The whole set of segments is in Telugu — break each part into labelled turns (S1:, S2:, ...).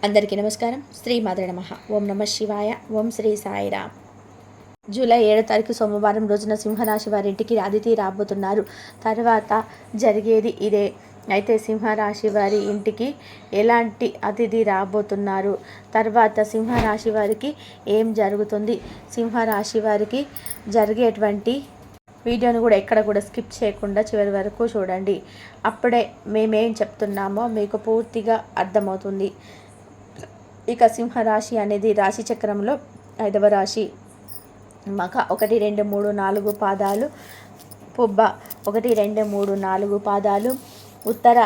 S1: అందరికీ నమస్కారం. శ్రీ మాత్రే నమః. ఓం నమ శివాయ. ఓం శ్రీ సాయిరామ్. జూలై 7వ తారీఖు సోమవారం రోజున సింహరాశి వారి ఇంటికి అతిథి రాబోతున్నారు. తర్వాత జరిగేది ఇదే. అయితే సింహరాశి వారి ఇంటికి ఎలాంటి అతిథి రాబోతున్నారు, తర్వాత సింహరాశి వారికి ఏం జరుగుతుంది, సింహరాశి వారికి జరిగేటువంటి వీడియోను కూడా ఎక్కడ కూడా స్కిప్ చేయకుండా చివరి వరకు చూడండి. అప్పుడే మేమేం చెప్తున్నామో మీకు పూర్తిగా అర్థమవుతుంది. ఇక సింహరాశి అనేది రాశి చక్రంలో 5వ రాశి. మఖ 1, 2, 3, 4 పాదాలు, పుబ్బ 1, 2, 3, 4 పాదాలు, ఉత్తర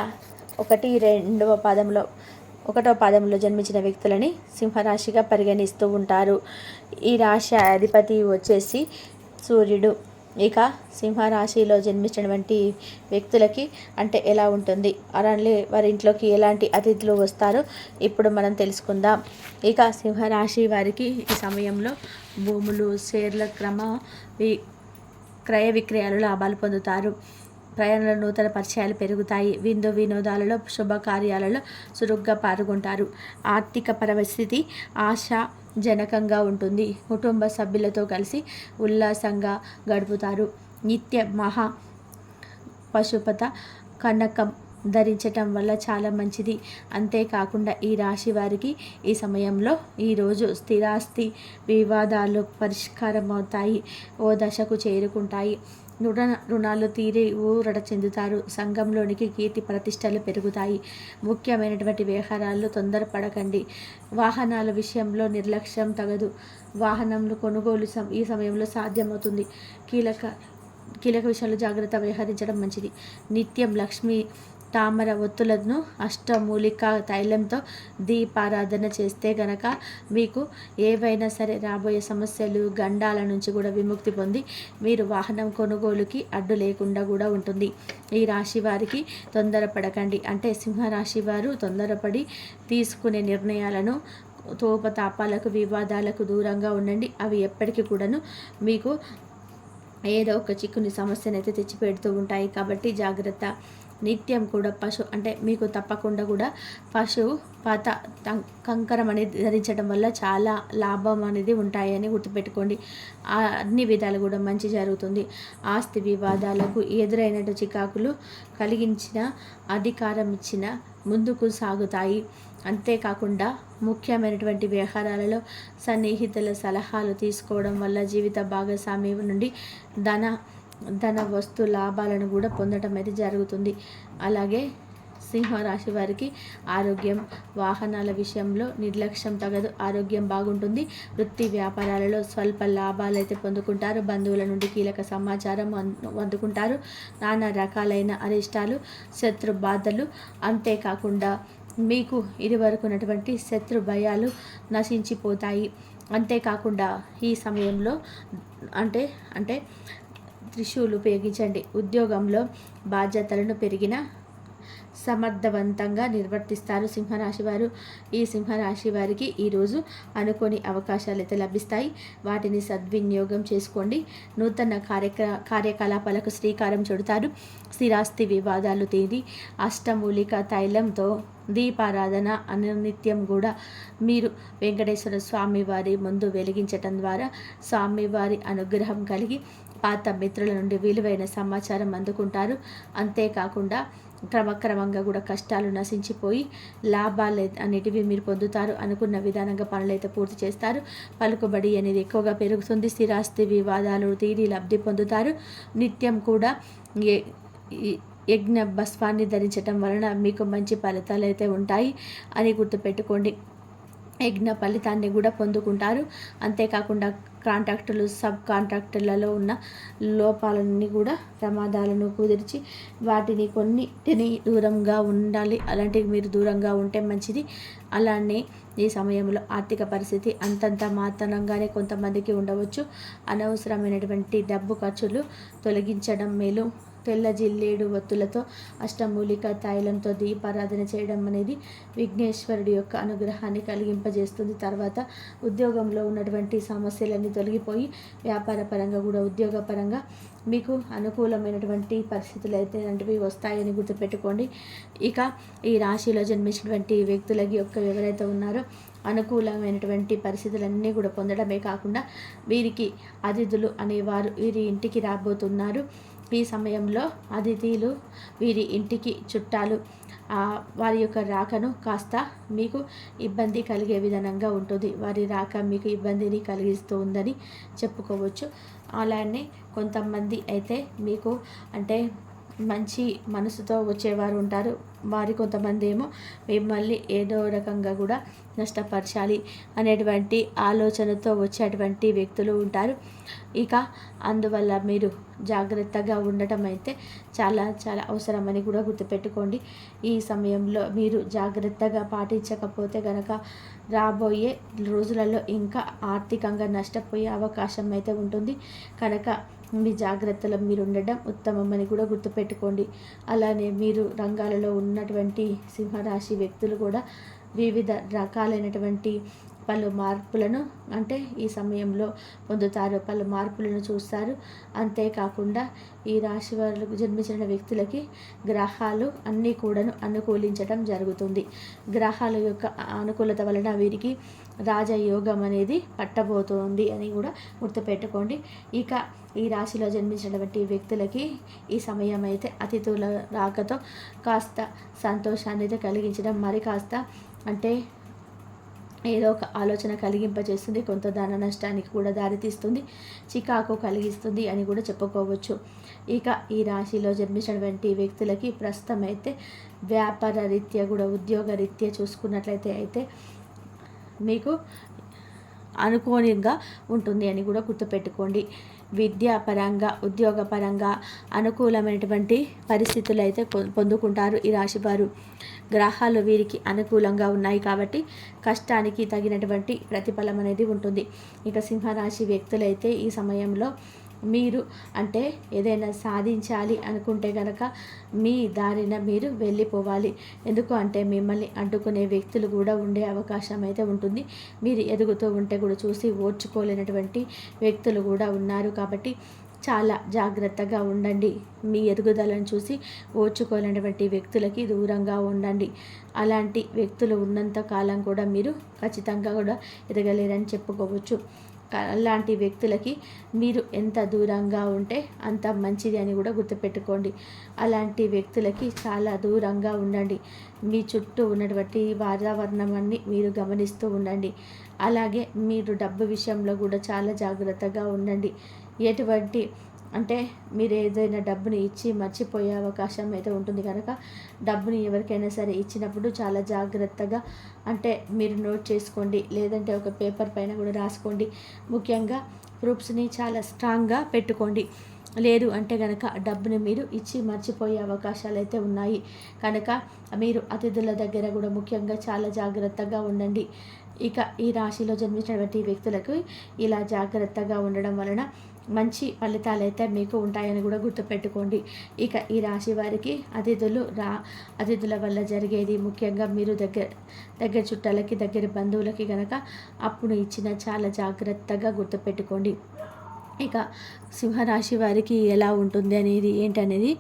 S1: 1, 2వ పాదంలో 1వ పాదంలో జన్మించిన వ్యక్తులని సింహరాశిగా పరిగణిస్తూ ఉంటారు. ఈ రాశి అధిపతి వచ్చేసి సూర్యుడు. ఇక సింహరాశిలో జన్మించినటువంటి వ్యక్తులకి అంటే ఎలా ఉంటుంది, అలానే వారి ఇంట్లోకి ఎలాంటి అతిథులు వస్తారో ఇప్పుడు మనం తెలుసుకుందాం. ఇక సింహరాశి వారికి ఈ సమయంలో భూములు, షేర్ల క్రయ విక్రయాలు లాభాలు పొందుతారు. ప్రయాణాల నూతన పరిచయాలు పెరుగుతాయి. విందు వినోదాలలో, శుభకార్యాలలో చురుగ్గా పాల్గొంటారు. ఆర్థిక పరిస్థితి ఆశాజనకంగా ఉంటుంది. కుటుంబ సభ్యులతో కలిసి ఉల్లాసంగా గడుపుతారు. నిత్య మహా పశుపత కనకం ధరించటం వల్ల చాలా మంచిది. అంతేకాకుండా ఈ రాశి వారికి ఈ సమయంలో ఈరోజు స్థిరాస్తి వివాదాలు పరిష్కారం అవుతాయి, ఓ దశకు చేరుకుంటాయి. రుణాలు తీరి ఊరట చెందుతారు. సంఘంలోనికి కీర్తి ప్రతిష్టలు పెరుగుతాయి. ముఖ్యమైనటువంటి వ్యవహారాల్లో తొందరపడకండి. వాహనాల విషయంలో నిర్లక్ష్యం తగదు. వాహనంలో కొనుగోలు ఈ సమయంలో సాధ్యమవుతుంది. కీలక విషయాల్లో జాగ్రత్త వ్యవహరించడం మంచిది. నిత్యం లక్ష్మి తామర ఒత్తులను అష్టమూలిక తైలంతో దీపారాధన చేస్తే గనక మీకు ఏవైనా సరే రాబోయే సమస్యలు, గండాల నుంచి కూడా విముక్తి పొంది మీరు వాహనం కొనుగోలుకి అడ్డు లేకుండా కూడా ఉంటుంది. ఈ రాశి వారికి తొందరపడకండి. అంటే సింహరాశి వారు తొందరపడి తీసుకునే నిర్ణయాలను, తోపతాపాలకు, వివాదాలకు దూరంగా ఉండండి. అవి ఎప్పటికీ కూడాను మీకు ఏదో ఒక చిక్కుని సమస్యనైతే తెచ్చిపెడుతూ ఉంటాయి. కాబట్టి జాగ్రత్త. నిత్యం కూడా అంటే మీకు తప్పకుండా కూడా పశుపత కంకరం అనేది ధరించడం వల్ల చాలా లాభం అనేది ఉంటాయని గుర్తుపెట్టుకోండి. అన్ని విధాలు కూడా మంచి జరుగుతుంది. ఆస్తి వివాదాలకు ఎదురైనట్టు చికాకులు కలిగించిన, అధికారం ఇచ్చిన ముందుకు సాగుతాయి. అంతేకాకుండా ముఖ్యమైనటువంటి వ్యవహారాలలో సన్నిహితుల సలహాలు తీసుకోవడం వల్ల జీవిత భాగస్వామి నుండి ధన వస్తు లాభాలను కూడా పొందడం అయితే జరుగుతుంది. అలాగే సింహరాశి వారికి ఆరోగ్యం, వాహనాల విషయంలో నిర్లక్ష్యం తగదు. ఆరోగ్యం బాగుంటుంది. వృత్తి వ్యాపారాలలో స్వల్ప లాభాలు అయితే పొందుకుంటారు. బంధువుల నుండి కీలక సమాచారం అందుకుంటారు. నానా రకాలైన అరిష్టాలు, శత్రు బాధలు, అంతేకాకుండా మీకు ఇదివరకు ఉన్నటువంటి శత్రు భయాలు నశించిపోతాయి. అంతేకాకుండా ఈ సమయంలో అంటే త్రిశూలు ఉపయోగించండి. ఉద్యోగంలో బాధ్యతలను పెరిగిన సమర్థవంతంగా నిర్వర్తిస్తారు సింహరాశి వారు. ఈ సింహరాశి వారికి ఈరోజు అనుకోని అవకాశాలు అయితే లభిస్తాయి. వాటిని సద్వినియోగం చేసుకోండి. నూతన కార్యకలాపాలకు శ్రీకారం చుడతారు. స్థిరాస్తి వివాదాలు తీరి అష్టమూలిక తైలంతో దీపారాధన అనునిత్యం కూడా మీరు వెంకటేశ్వర స్వామి వారి ముందు వెలిగించటం ద్వారా స్వామివారి అనుగ్రహం కలిగి పాత మిత్రుల నుండి విలువైన సమాచారం అందుకుంటారు. అంతేకాకుండా క్రమక్రమంగా కూడా కష్టాలు నశించిపోయి లాభాలు అనేటివి మీరు పొందుతారు. అనుకున్న విధానంగా పనులైతే పూర్తి చేస్తారు. పలుకుబడి అనేది ఎక్కువగా పెరుగుతుంది. స్థిరాస్తి వివాదాలు తీరి లబ్ధి పొందుతారు. నిత్యం కూడా యజ్ఞ భస్వాన్ని ధరించటం వలన మీకు మంచి ఫలితాలు అయితే ఉంటాయి అని గుర్తుపెట్టుకోండి. యజ్ఞ ఫలితాన్ని కూడా పొందుకుంటారు. అంతేకాకుండా కాంట్రాక్టులు, సబ్ కాంట్రాక్టులలో ఉన్న లోపాలన్నీ కూడా, ప్రమాదాలను కుదిర్చి వాటిని కొన్నిటిని దూరంగా ఉండాలి. అలాంటివి మీరు దూరంగా ఉంటే మంచిది. అలానే ఈ సమయంలో ఆర్థిక పరిస్థితి అంతంత మాత్రంగానే కొంతమందికి ఉండవచ్చు. అనవసరమైనటువంటి డబ్బు ఖర్చులు తొలగించడం మేలు. తెల్ల జిల్లేడు ఒత్తులతో అష్టమూలిక తైలంతో దీపారాధన చేయడం అనేది విఘ్నేశ్వరుడి యొక్క అనుగ్రహాన్ని కలిగింపజేస్తుంది. తర్వాత ఉద్యోగంలో ఉన్నటువంటి సమస్యలన్నీ తొలగిపోయి వ్యాపార పరంగా కూడా ఉద్యోగపరంగా మీకు అనుకూలమైనటువంటి పరిస్థితులు అయితే అలాంటివి వస్తాయని గుర్తుపెట్టుకోండి. ఇక ఈ రాశిలో జన్మించినటువంటి వ్యక్తులకి ఎవరైతే ఉన్నారో అనుకూలమైనటువంటి పరిస్థితులన్నీ కూడా పొందడమే కాకుండా వీరికి అతిథులు అనేవారు వీరి ఇంటికి రాబోతున్నారు. ఈ సమయంలో అతిథులు వీరి ఇంటికి చుట్టాలు వారి యొక్క రాకను కాస్త మీకు ఇబ్బంది కలిగే విధంగా ఉంటుంది. వారి రాక మీకు ఇబ్బందిని కలిగిస్తూ ఉందని చెప్పుకోవచ్చు. అలానే కొంతమంది అయితే మీకు అంటే మంచి మనసుతో వచ్చేవారు ఉంటారు. కొంతమంది ఏమో మిమ్మల్ని ఏదో రకంగా కూడా నష్టపరచాలి అనేటువంటి ఆలోచనతో వచ్చేటువంటి వ్యక్తులు ఉంటారు. ఇక అందువల్ల మీరు జాగ్రత్తగా ఉండటం అయితే చాలా చాలా అవసరమని కూడా గుర్తుపెట్టుకోండి. ఈ సమయంలో మీరు జాగ్రత్తగా పాటించకపోతే కనుక రాబోయే రోజులలో ఇంకా ఆర్థికంగా నష్టపోయే అవకాశం అయితే ఉంటుంది. కనుక మీ జాగ్రత్తలో మీరు ఉండడం ఉత్తమమని కూడా గుర్తుపెట్టుకోండి. అలానే మీరు రంగాలలో ఉన్నటువంటి సింహరాశి వ్యక్తులు కూడా వివిధ రకాలైనటువంటి పలు మార్పులను అంటే ఈ సమయంలో పొందుతారు, పలు మార్పులను చూస్తారు. అంతేకాకుండా ఈ రాశి వారికి జన్మించిన వ్యక్తులకి గ్రహాలు అన్నీ కూడాను అనుకూలించడం జరుగుతుంది. గ్రహాల యొక్క అనుకూలత వలన వీరికి రాజయోగం అనేది పట్టబోతోంది అని కూడా గుర్తుపెట్టుకోండి. ఇక ఈ రాశిలో జన్మించినటువంటి వ్యక్తులకి ఈ సమయం అయితే అతిథుల రాకతో కాస్త సంతోషాన్ని అయితే కలిగించడం, మరి కాస్త అంటే ఏదో ఒక ఆలోచన కలిగింపజేస్తుంది, కొంత ధన నష్టానికి కూడా దారితీస్తుంది, చికాకు కలిగిస్తుంది అని కూడా చెప్పుకోవచ్చు. ఇక ఈ రాశిలో జన్మించినటువంటి వ్యక్తులకి ప్రస్తుతం అయితే వ్యాపార రీత్యా కూడా ఉద్యోగ రీత్యా చూసుకున్నట్లయితే అయితే మీకు అనుకూలంగా ఉంటుంది అని కూడా గుర్తుపెట్టుకోండి. విద్యాపరంగా ఉద్యోగపరంగా అనుకూలమైనటువంటి పరిస్థితులు అయితే పొందుకుంటారు ఈ రాశివారు. గ్రహాలు వీరికి అనుకూలంగా ఉన్నాయి కాబట్టి కష్టానికి తగినటువంటి ప్రతిఫలం అనేది ఉంటుంది. ఇక సింహరాశి వ్యక్తులైతే ఈ సమయంలో మీరు అంటే ఏదైనా సాధించాలి అనుకుంటే కనుక మీ దారిన మీరు వెళ్ళిపోవాలి. ఎందుకు అంటే మిమ్మల్ని అడ్డుకునే వ్యక్తులు కూడా ఉండే అవకాశం అయితే ఉంటుంది. మీరు ఎదుగుతూ ఉంటే కూడా చూసి ఓర్చుకోలేనటువంటి వ్యక్తులు కూడా ఉన్నారు. కాబట్టి చాలా జాగ్రత్తగా ఉండండి. మీ ఎదుగుదలను చూసి ఓర్చుకోలేనటువంటి వ్యక్తులకి దూరంగా ఉండండి. అలాంటి వ్యక్తులు ఉన్నంత కాలం కూడా మీరు ఖచ్చితంగా కూడా ఎదగలేరని చెప్పుకోవచ్చు. అలాంటి వ్యక్తులకి మీరు ఎంత దూరంగా ఉంటే అంత మంచిది అని కూడా గుర్తుపెట్టుకోండి. అలాంటి వ్యక్తులకి చాలా దూరంగా ఉండండి. మీ చుట్టూ ఉన్నటువంటి వాతావరణాన్ని మీరు గమనిస్తూ ఉండండి. అలాగే మీరు డబ్బు విషయంలో కూడా చాలా జాగ్రత్తగా ఉండండి. ఎటువంటి అంటే మీరు ఏదైనా డబ్బుని ఇచ్చి మర్చిపోయే అవకాశం అయితే ఉంటుంది. కనుక డబ్బుని ఎవరికైనా సరే ఇచ్చినప్పుడు చాలా జాగ్రత్తగా అంటే మీరు నోట్ చేసుకోండి, లేదంటే ఒక పేపర్ పైన కూడా రాసుకోండి. ముఖ్యంగా ప్రూఫ్స్ని చాలా స్ట్రాంగ్గా పెట్టుకోండి. లేదు అంటే కనుక డబ్బుని మీరు ఇచ్చి మర్చిపోయే అవకాశాలు అయితే ఉన్నాయి. కనుక మీరు అతిథుల దగ్గర కూడా ముఖ్యంగా చాలా జాగ్రత్తగా ఉండండి. ఇక ఈ రాశిలో జన్మించినటువంటి వ్యక్తులకు ఇలా జాగ్రత్తగా ఉండడం వలన మంచి ఫలితాలు అయితే మీకు ఉంటాయని కూడా గుర్తుపెట్టుకోండి. ఇక ఈ రాశి వారికి అతిథుల వల్ల జరిగేది ముఖ్యంగా మీరు దగ్గర చుట్టాలకి దగ్గర బంధువులకి కనుక అప్పుడు ఇచ్చిన చాలా జాగ్రత్తగా గుర్తుపెట్టుకోండి. ఇక సింహరాశి వారికి ఎలా ఉంటుంది అనేది ఏంటనేది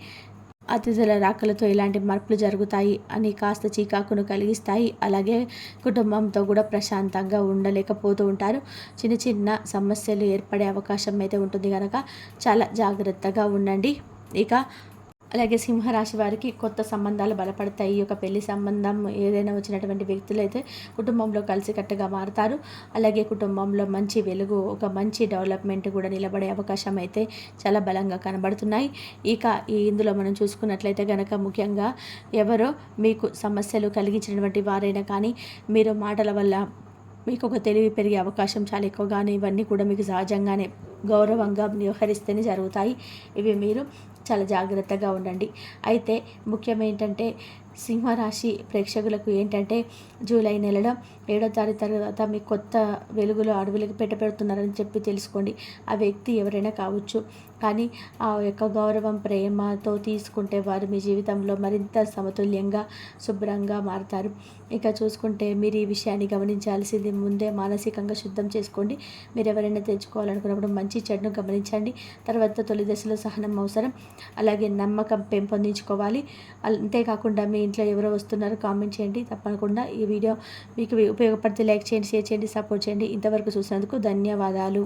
S1: అతిథుల రాకలతో ఎలాంటి మార్పులు జరుగుతాయి అని కాస్త చీకాకును కలిగిస్తాయి. అలాగే కుటుంబంతో కూడా ప్రశాంతంగా ఉండలేకపోతూ ఉంటారు. చిన్న చిన్న సమస్యలు ఏర్పడే అవకాశం అయితే ఉంటుంది కనుక చాలా జాగ్రత్తగా ఉండండి. ఇక అలాగే సింహరాశి వారికి కొత్త సంబంధాలు బలపడతాయి. ఒక పెళ్లి సంబంధం ఏదైనా వచ్చినటువంటి వ్యక్తులు అయితే కుటుంబంలో కలిసికట్టుగా మారుతారు. అలాగే కుటుంబంలో మంచి వెలుగు, ఒక మంచి డెవలప్మెంట్ కూడా నిలబడే అవకాశం అయితే చాలా బలంగా కనబడుతున్నాయి. ఇక ఇందులో మనం చూసుకున్నట్లయితే కనుక ముఖ్యంగా ఎవరో మీకు సమస్యలు కలిగించినటువంటి వారైనా కానీ మీరు మాటల వల్ల మీకు ఒక తెలివి పెరిగే అవకాశం చాలా ఎక్కువగానే ఇవన్నీ కూడా మీకు సహజంగానే గౌరవంగా వ్యవహరిస్తేనే జరుగుతాయి. ఇవి మీరు చాలా జాగ్రత్తగా ఉండండి. అయితే ముఖ్యం ఏంటంటే సింహరాశి ప్రేక్షకులకు ఏంటంటే జూలై నెలలో 7వ తారీఖు తర్వాత మీకు కొత్త వెలుగులో అడవులకు పెట్టబెడుతున్నారని చెప్పి తెలుసుకోండి. ఆ వ్యక్తి ఎవరైనా కావచ్చు, కానీ ఆ యొక్క గౌరవం ప్రేమతో తీసుకుంటే వారు మీ జీవితంలో మరింత సమతుల్యంగా శుభ్రంగా మారుతారు. ఇక చూసుకుంటే మీరు ఈ విషయాన్ని గమనించాల్సింది ముందే మానసికంగా శుద్ధం చేసుకోండి. మీరు ఎవరైనా తెచ్చుకోవాలనుకున్నప్పుడు మంచి చెడును గమనించండి. తర్వాత తొలి దశలో సహనం అవసరం, అలాగే నమ్మకం పెంపొందించుకోవాలి. అంతేకాకుండా మీ ఇంట్లో ఎవరో వస్తున్నారో కామెంట్ చేయండి. తప్పకుండా ఈ వీడియో మీకు ఉపయోగపడితే లైక్ చేయండి, షేర్ చేయండి, సపోర్ట్ చేయండి. ఇంతవరకు చూసినందుకు ధన్యవాదాలు.